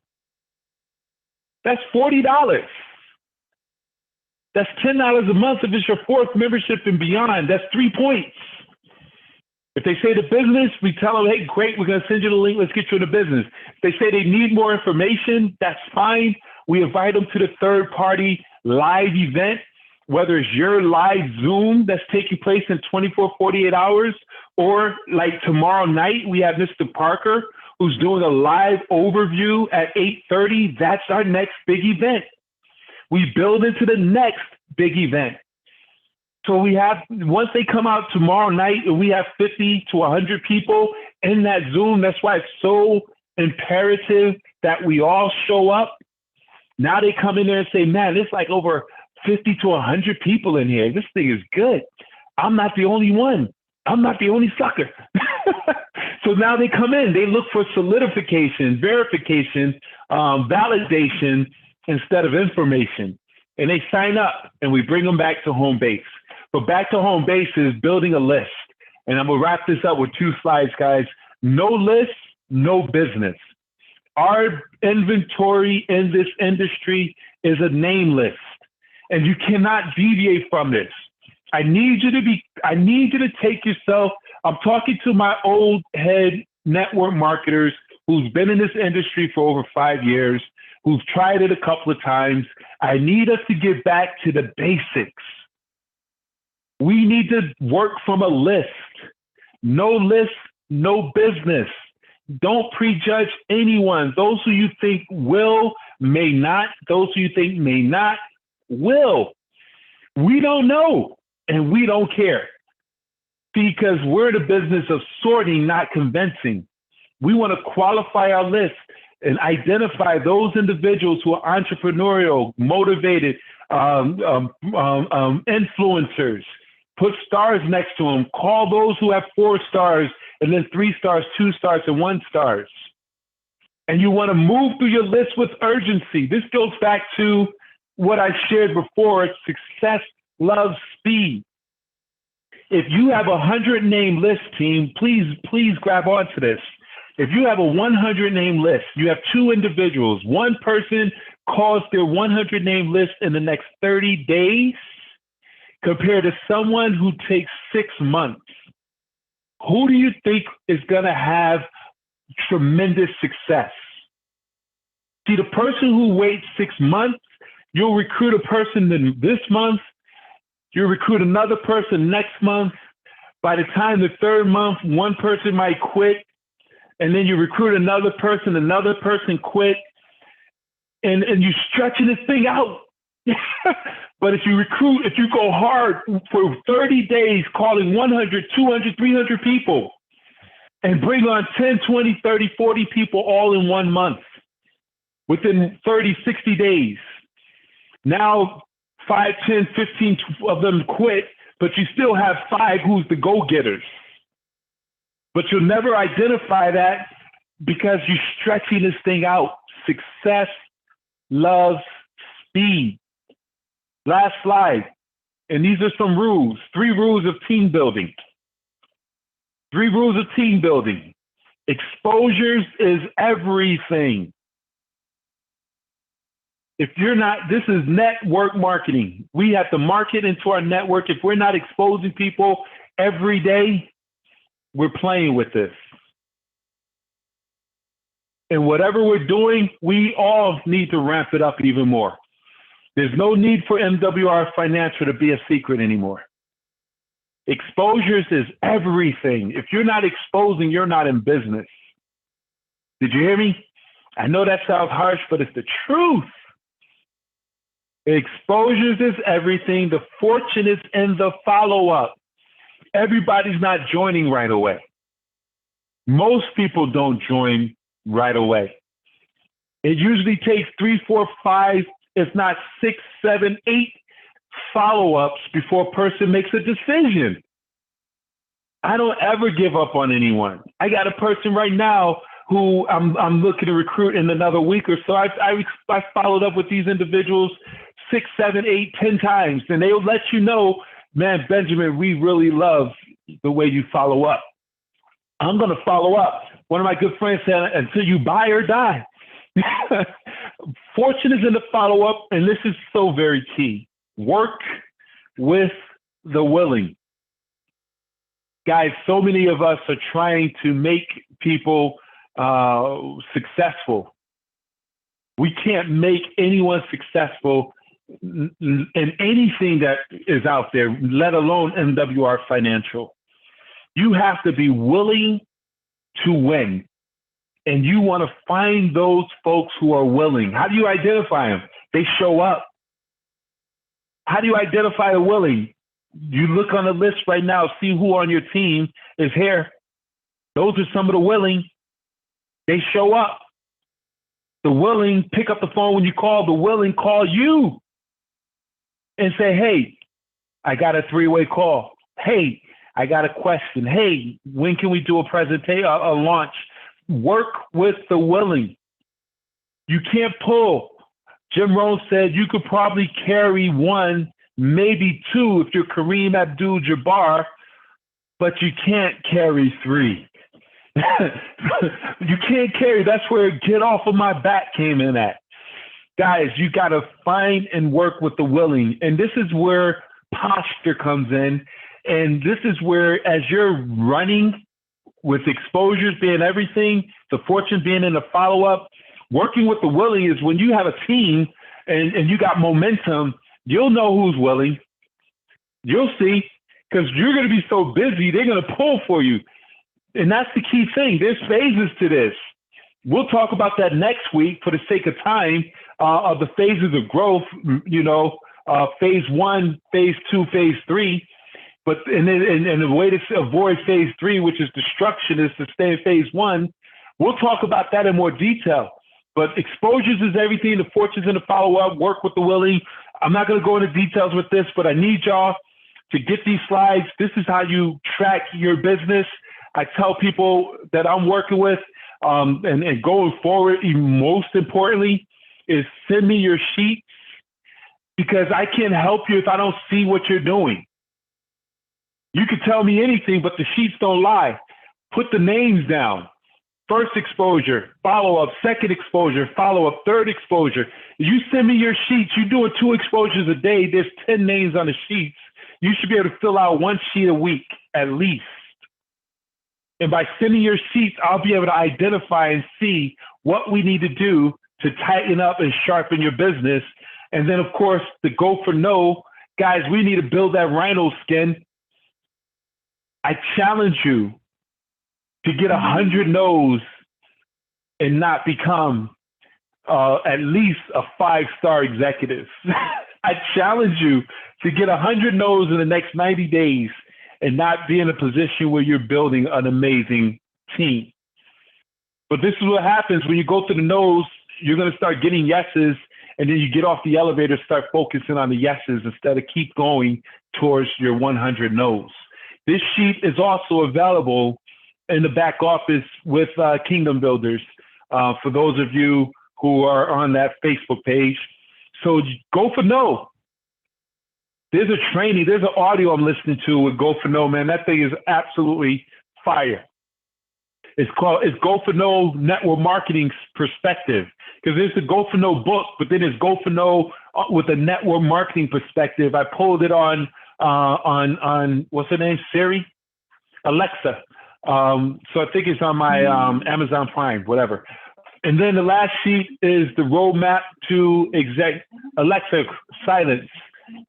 That's $40. That's $10 a month if it's your fourth membership and beyond. That's 3 points. If they say the business, we tell them, hey, great, we're going to send you the link. Let's get you in the business. If they say they need more information, that's fine. We invite them to the third-party live event, whether it's your live Zoom that's taking place in 24, 48 hours, or like tomorrow night, we have Mr. Parker, who's doing a live overview at 8:30. That's our next big event. We build into the next big event. So we have, once they come out tomorrow night, and we have 50 to 100 people in that Zoom. That's why it's so imperative that we all show up. Now they come in there and say, man, it's like over 50 to 100 people in here. This thing is good. I'm not the only one. I'm not the only sucker. So now they come in, they look for solidification, verification, validation instead of information. And they sign up and we bring them back to home base. But back to home base is building a list. And I'm going to wrap this up with 2 slides, guys. No list, no business. Our inventory in this industry is a name list, and you cannot deviate from this. I need you to take yourself. I'm talking to my old head network marketers who's been in this industry for over 5 years, who've tried it a couple of times. I need us to get back to the basics. We need to work from a list. No list, no business. Don't prejudge anyone. Those who you think will, may not. Those who you think may not, will. We don't know, and we don't care. Because we're in the business of sorting, not convincing. We want to qualify our list and identify those individuals who are entrepreneurial, motivated, influencers. Put stars next to them. Call those who have 4 stars and then 3 stars, 2 stars, and 1 stars. And you want to move through your list with urgency. This goes back to what I shared before. Success loves speed. If you have a 100-name list, team, please grab onto this. If you have a 100-name list, you have 2 individuals. One person calls their 100-name list in the next 30 days compared to someone who takes 6 months. Who do you think is going to have tremendous success? See, the person who waits 6 months, you'll recruit a person this month, you'll recruit another person next month. By the time the 3rd month, one person might quit, and then you recruit another person quit, and you're stretching this thing out. But if you go hard for 30 days, calling 100, 200, 300 people, and bring on 10, 20, 30, 40 people all in 1 month, within 30, 60 days, now 5, 10, 15 of them quit. but you still have 5 who's the go-getters. But you'll never identify that because you're stretching this thing out. Success loves speed. Last slide. And these are some rules. 3 rules of team building. 3 rules of team building. Exposures is everything. If you're not, this is network marketing. We have to market into our network. If we're not exposing people every day, we're playing with this. And whatever we're doing, we all need to ramp it up even more. There's no need for MWR Financial to be a secret anymore. Exposures is everything. If you're not exposing, you're not in business. Did you hear me? I know that sounds harsh, but it's the truth. Exposures is everything. The fortune is in the follow-up. Everybody's not joining right away. Most people don't join right away. It usually takes 3, 4, 5, if not 6, 7, 8 follow-ups before a person makes a decision. I don't ever give up on anyone. I got a person right now who I'm looking to recruit in another week or so. I followed up with these individuals 6, 7, 8, 10 times, and they'll let you know, man, Benjamin, we really love the way you follow up. I'm going to follow up. One of my good friends said, until you buy or die. Fortune is in the follow-up, and this is so very key. Work with the willing. Guys, so many of us are trying to make people successful. We can't make anyone successful in anything that is out there, let alone MWR Financial. You have to be willing to win. And you want to find those folks who are willing. How do you identify them? They show up. How do you identify the willing? You look on the list right now, see who on your team is here. Those are some of the willing. They show up. The willing pick up the phone when you call. The willing call you and say, hey, I got a 3-way call. Hey, I got a question. Hey, when can we do a presentation, a launch? Work with the willing. You can't pull. Jim Rohn said you could probably carry 1, maybe 2 if you're Kareem Abdul-Jabbar, but you can't carry 3. You can't carry. That's where get off of my back came in at. Guys, you got to find and work with the willing. And this is where posture comes in. And this is where, as you're running with exposures being everything, the fortune being in the follow-up, working with the willing is when you have a team and you got momentum, you'll know who's willing. You'll see, because you're going to be so busy, they're going to pull for you. And that's the key thing. There's phases to this. We'll talk about that next week for the sake of time, of the phases of growth, phase 1, phase 2, phase 3. But and the way to avoid phase 3, which is destruction, is to stay in phase 1. We'll talk about that in more detail. But exposures is everything. The fortune's in the follow-up. Work with the willing. I'm not going to go into details with this, but I need y'all to get these slides. This is how you track your business. I tell people that I'm working with, and going forward, even most importantly, is send me your sheets, because I can't help you if I don't see what you're doing. You can tell me anything, but the sheets don't lie. Put the names down. First exposure, follow-up, second exposure, follow-up, third exposure. You send me your sheets. You're doing 2 exposures a day. There's 10 names on the sheets. You should be able to fill out 1 sheet a week at least. And by sending your sheets, I'll be able to identify and see what we need to do to tighten up and sharpen your business. And then, of course, the go for no. Guys, we need to build that rhino skin. I challenge you to get 100 no's and not become at least a 5-star executive. I challenge you to get 100 no's in the next 90 days and not be in a position where you're building an amazing team. But this is what happens when you go to the no's. You're going to start getting yeses, and then you get off the elevator, start focusing on the yeses instead of keep going towards your 100 no's. This sheet is also available in the back office with Kingdom Builders for those of you who are on that Facebook page. So go for no. There's a training, there's an audio I'm listening to with Go for No, man. That thing is absolutely fire. It's Go for No Network Marketing Perspective, because there's the Go for No book, but then there's Go for No with a network marketing perspective. I pulled it on what's her name, Siri, Alexa. So I think it's on my Amazon Prime, whatever. And then the last sheet is the roadmap to Alexa, silence.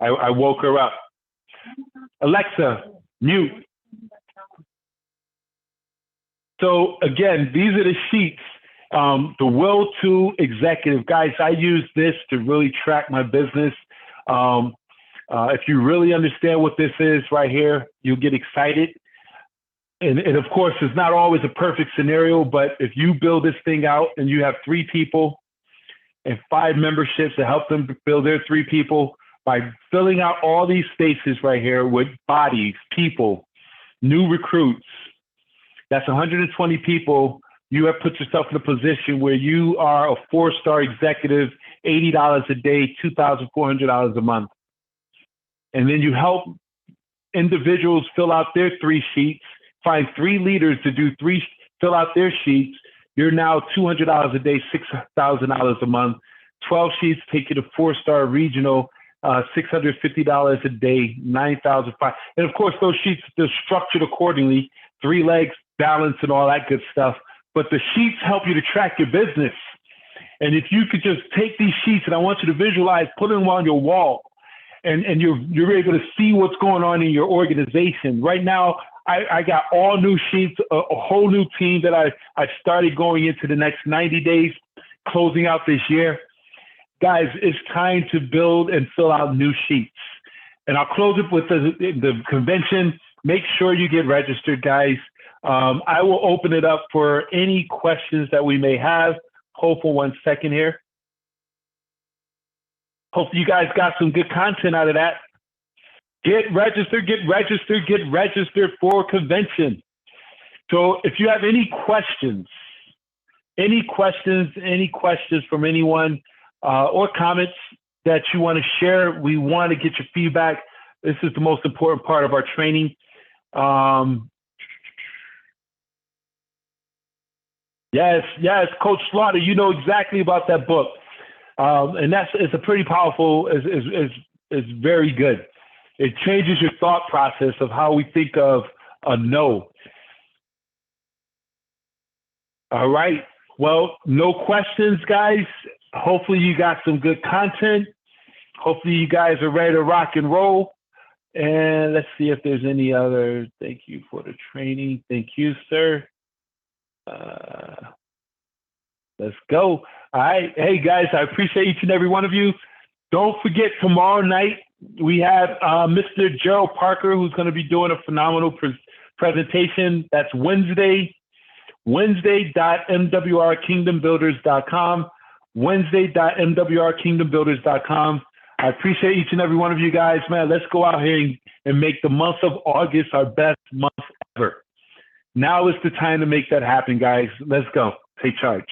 I woke her up. Alexa, mute. So again, these are the sheets. The Will to Executive. Guys, I use this to really track my business. If you really understand what this is right here, you'll get excited. And of course, it's not always a perfect scenario, but if you build this thing out and you have 3 people and 5 memberships to help them build their 3 people, by filling out all these spaces right here with bodies, people, new recruits, that's 120 people. You have put yourself in a position where you are a 4-star executive, $80 a day, $2,400 a month. And then you help individuals fill out their 3 sheets, find 3 leaders to do 3, fill out their sheets. You're now $200 a day, $6,000 a month. 12 sheets take you to 4-star regional, $650 a day, $9,500. And of course, those sheets, they're structured accordingly, 3 legs, balance, and all that good stuff. But the sheets help you to track your business. And if you could just take these sheets, and I want you to visualize, put them on your wall, and you're able to see what's going on in your organization. Right now, I got all new sheets, a whole new team that I started going into the next 90 days, closing out this year. Guys, it's time to build and fill out new sheets. And I'll close it with the convention. Make sure you get registered, guys. I will open it up for any questions that we may have. Hold for 1 second here. Hope you guys got some good content out of that. Get registered, get registered, get registered for convention. So if you have any questions from anyone or comments that you want to share, we want to get your feedback. This is the most important part of our training. Yes, Coach Slaughter, you know exactly about that book. And it's a pretty powerful, is very good. It changes your thought process of how we think of a no. All right. Well, no questions, guys. Hopefully you got some good content. Hopefully you guys are ready to rock and roll. And let's see if there's any other. Thank you for the training. Thank you, sir. Let's go. All right. Hey, guys, I appreciate each and every one of you. Don't forget, tomorrow night, we have Mr. Gerald Parker, who's going to be doing a phenomenal presentation. That's Wednesday.mwrkingdombuilders.com. Wednesday.mwrkingdombuilders.com. I appreciate each and every one of you guys, man. Let's go out here and make the month of August our best month ever. Now is the time to make that happen, guys. Let's go. Take charge.